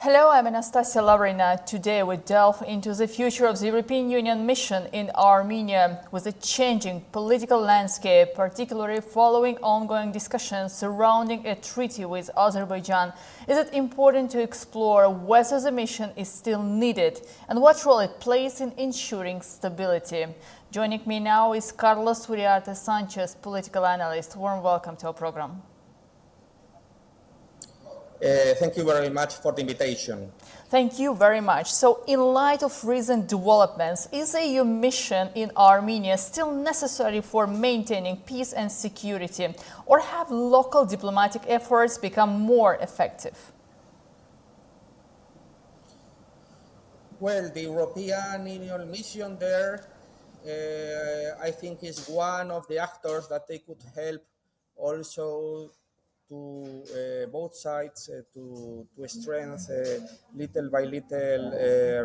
Hello, I'm Anastasia Lavrina. Today we delve into the future of the European Union mission in Armenia with a changing political landscape, particularly following ongoing discussions surrounding a treaty with Azerbaijan. Is it important to explore whether the mission is still needed and what role it plays in ensuring stability? Joining me now is Carlos Uriarte Sanchez, political analyst. Warm welcome to our program. Thank you very much for the invitation. Thank you very much. So, in light of recent developments, is a EU mission in Armenia still necessary for maintaining peace and security, or have local diplomatic efforts become more effective? Well, the European Union mission there, I think, is one of the actors that they could help also to both sides to strengthen little by little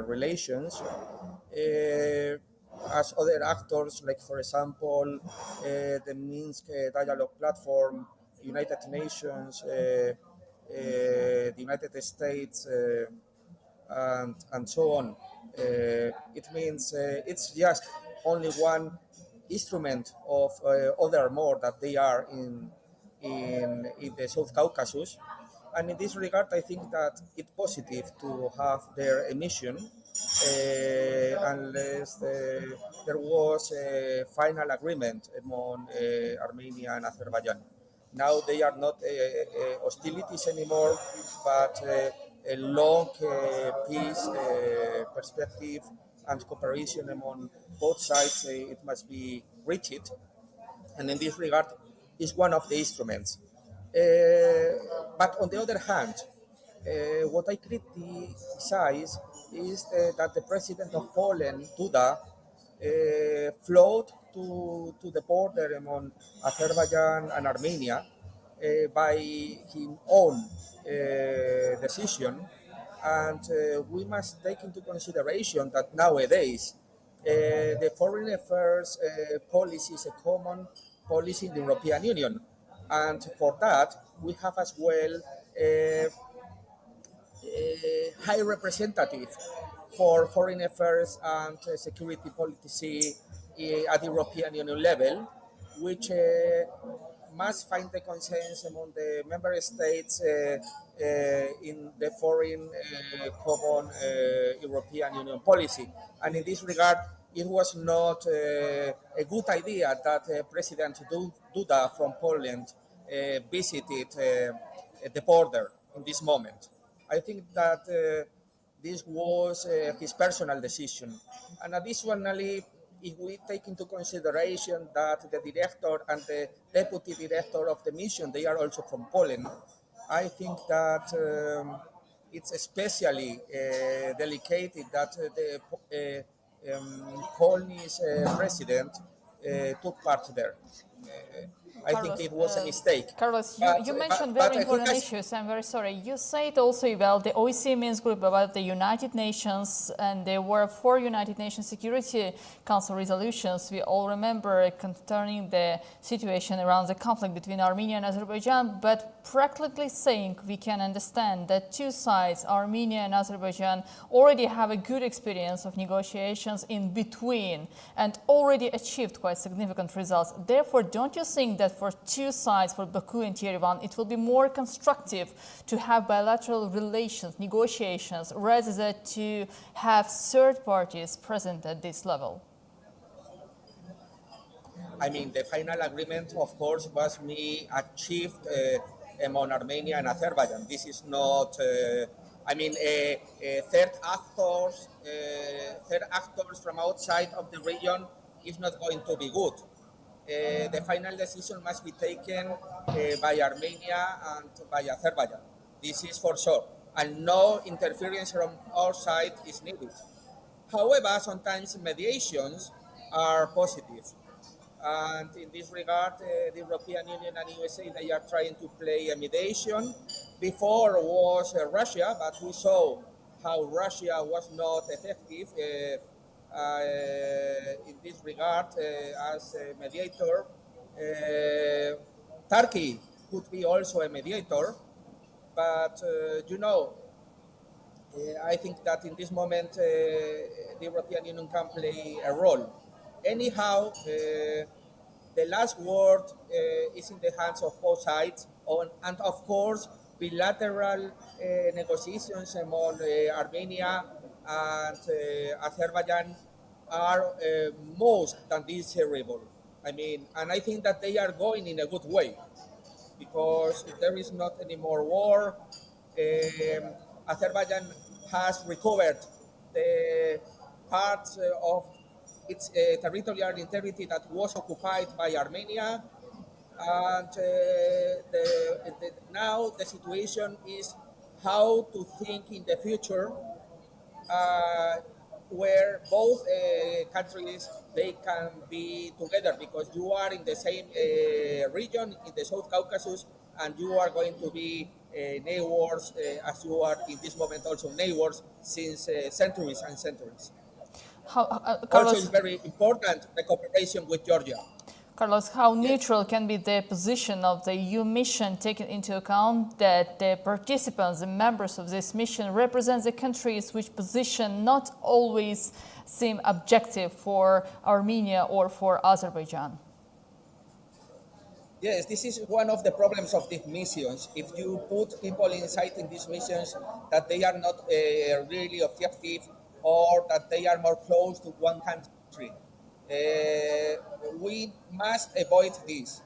relations. As other actors, like for example, the Minsk Dialogue Platform, United Nations, the United States, and so on. It means it's just only one instrument of other more that they are in the South Caucasus. And in this regard, I think that it's positive to have their emission unless there was a final agreement among Armenia and Azerbaijan. Now they are not hostilities anymore, but a long peace perspective and cooperation among both sides. It must be reached, and in this regard, is one of the instruments. But on the other hand, what I criticize is that the president of Poland, Duda, flowed to the border among Azerbaijan and Armenia by his own decision. And we must take into consideration that nowadays the foreign affairs policy is a common policy in the European Union. And for that, we have as well a high representative for foreign affairs and security policy at the European Union level, which must find the consensus among the member states in the foreign common European Union policy. And in this regard, it was not a good idea that President Duda from Poland visited the border in this moment. I think that this was his personal decision. And additionally, if we take into consideration that the director and the deputy director of the mission, they are also from Poland, I think that it's especially delicate that the Polish president took part there. I think it was a mistake. Carlos, you mentioned very important issues. I'm very sorry. You said also about the OSCE Minsk group, about the United Nations, and there were 4 United Nations Security Council resolutions. We all remember concerning the situation around the conflict between Armenia and Azerbaijan. But practically saying, we can understand that two sides, Armenia and Azerbaijan, already have a good experience of negotiations in between and already achieved quite significant results. Therefore, don't you think that for two sides, for Baku and Yerevan, it will be more constructive to have bilateral relations, negotiations, rather than to have third parties present at this level? I mean, the final agreement, of course, was achieved among Armenia and Azerbaijan. This is not, third actors from outside of the region is not going to be good. The final decision must be taken by Armenia and by Azerbaijan. This is for sure. And no interference from our side is needed. However, sometimes mediations are positive. And in this regard, the European Union and USA, they are trying to play a mediation. Before was Russia, but we saw how Russia was not effective in this regard as a mediator. Turkey could be also a mediator, but I think that in this moment the European Union can play a role. Anyhow, the last word is in the hands of both sides, and of course, bilateral negotiations among Armenia and Azerbaijan are most than desirable. I mean, and I think that they are going in a good way because there is not any more war. Azerbaijan has recovered the parts of its territorial integrity that was occupied by Armenia, and now the situation is how to think in the future uh, where both countries they can be together because you are in the same region in the South Caucasus and you are going to be neighbors as you are in this moment also neighbors since centuries and centuries. Also, it's Carlos, very important the cooperation with Georgia. Carlos, how Yes. neutral can be the position of the EU mission, taking into account that the participants and members of this mission represent the countries which position not always seem objective for Armenia or for Azerbaijan? Yes, this is one of the problems of these missions. If you put people inside in these missions that they are not really objective or that they are more close to one country, we must avoid this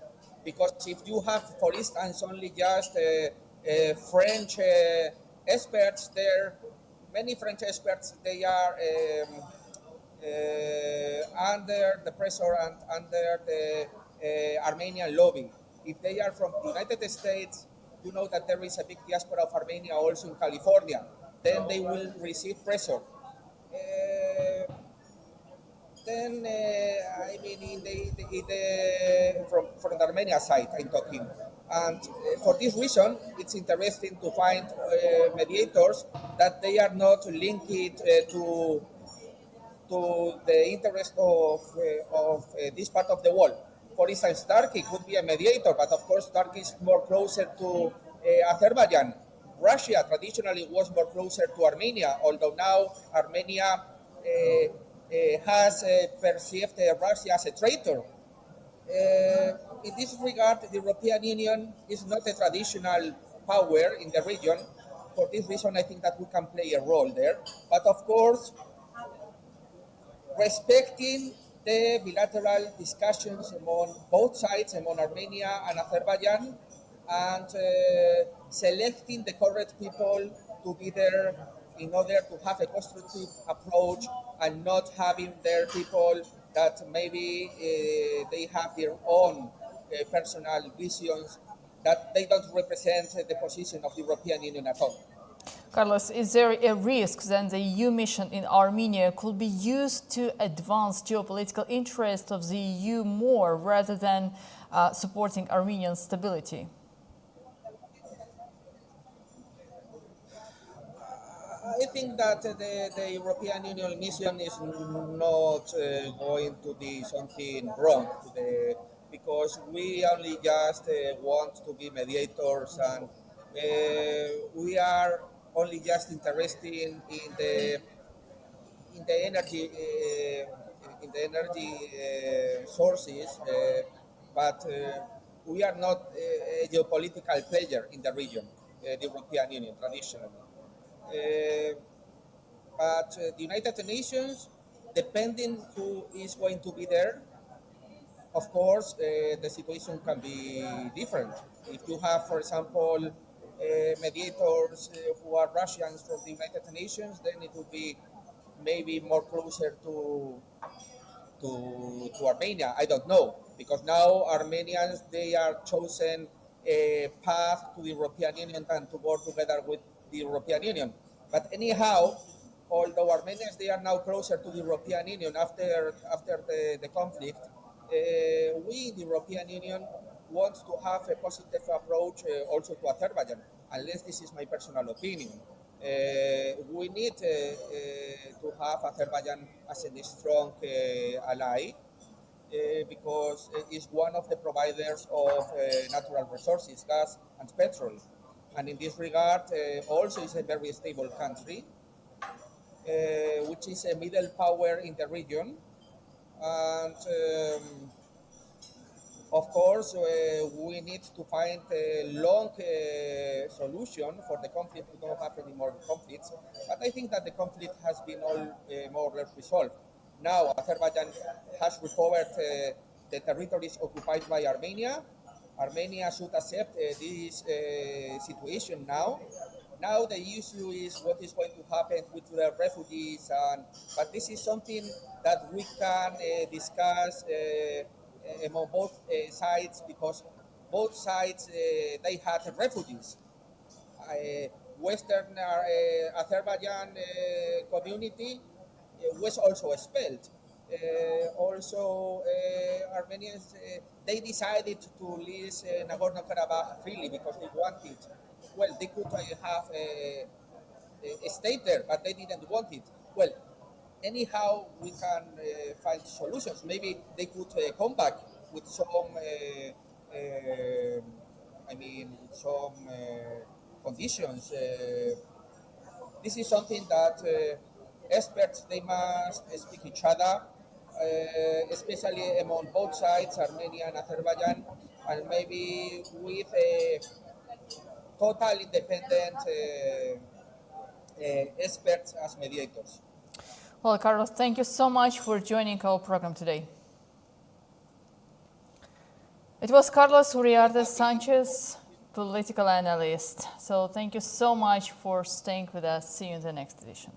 because if you have, for instance, only just French experts there, many French experts they are under the pressure and under the Armenian lobby. If they are from the United States, you know that there is a big diaspora of Armenia also in California. Then they will receive pressure. Then I mean, from the Armenia side, I'm talking, and for this reason, it's interesting to find mediators that they are not linked to the interest of this part of the world. For instance, Turkey could be a mediator, but of course, Turkey is more closer to Azerbaijan. Russia traditionally was more closer to Armenia, although now Armenia has perceived Russia as a traitor. In this regard, the European Union is not a traditional power in the region. For this reason, I think that we can play a role there. But of course, respecting the bilateral discussions among both sides, among Armenia and Azerbaijan, and selecting the correct people to be there in order to have a constructive approach and not having there people that maybe they have their own personal visions that they don't represent the position of the European Union at all. Carlos, is there a risk that the EU mission in Armenia could be used to advance geopolitical interests of the EU more rather than supporting Armenian stability? I think that the European Union mission is not going to be something wrong to because we only just want to be mediators and we are only just interested in the energy sources, but we are not a geopolitical player in the region, the European Union traditionally. Uh, but the United Nations, depending who is going to be there, of course, the situation can be different. If you have, for example, mediators who are Russians from the United Nations, then it would be maybe more closer to Armenia. I don't know because now Armenians they are chosen a path to the European Union and to work together with the European Union. But anyhow, although Armenians they are now closer to the European Union after the conflict, we the European Union want to have a positive approach also to Azerbaijan. Unless this is my personal opinion. We need to have Azerbaijan as a strong ally because it's one of the providers of natural resources, gas and petrol. And in this regard, also is a very stable country. which is a middle power in the region. And of course, we need to find a long solution for the conflict to not have any more conflicts. But I think that the conflict has been all more or less resolved. Now, Azerbaijan has recovered the territories occupied by Armenia. Armenia should accept this situation now. Now the issue is what is going to happen with the refugees, but this is something that we can discuss among both sides, because both sides they had refugees. Western Azerbaijan community was also expelled. Armenians they decided to leave Nagorno-Karabakh freely because they wanted. Well, they could have a state there, but they didn't want it. Well, anyhow, we can find solutions. Maybe they could come back with some, some conditions. This is something that experts they must speak each other, especially among both sides, Armenia and Azerbaijan, and maybe with a total independent experts as mediators. Well, Carlos, thank you so much for joining our program today. It was Carlos Uriarte Sanchez, political analyst. So thank you so much for staying with us. See you in the next edition.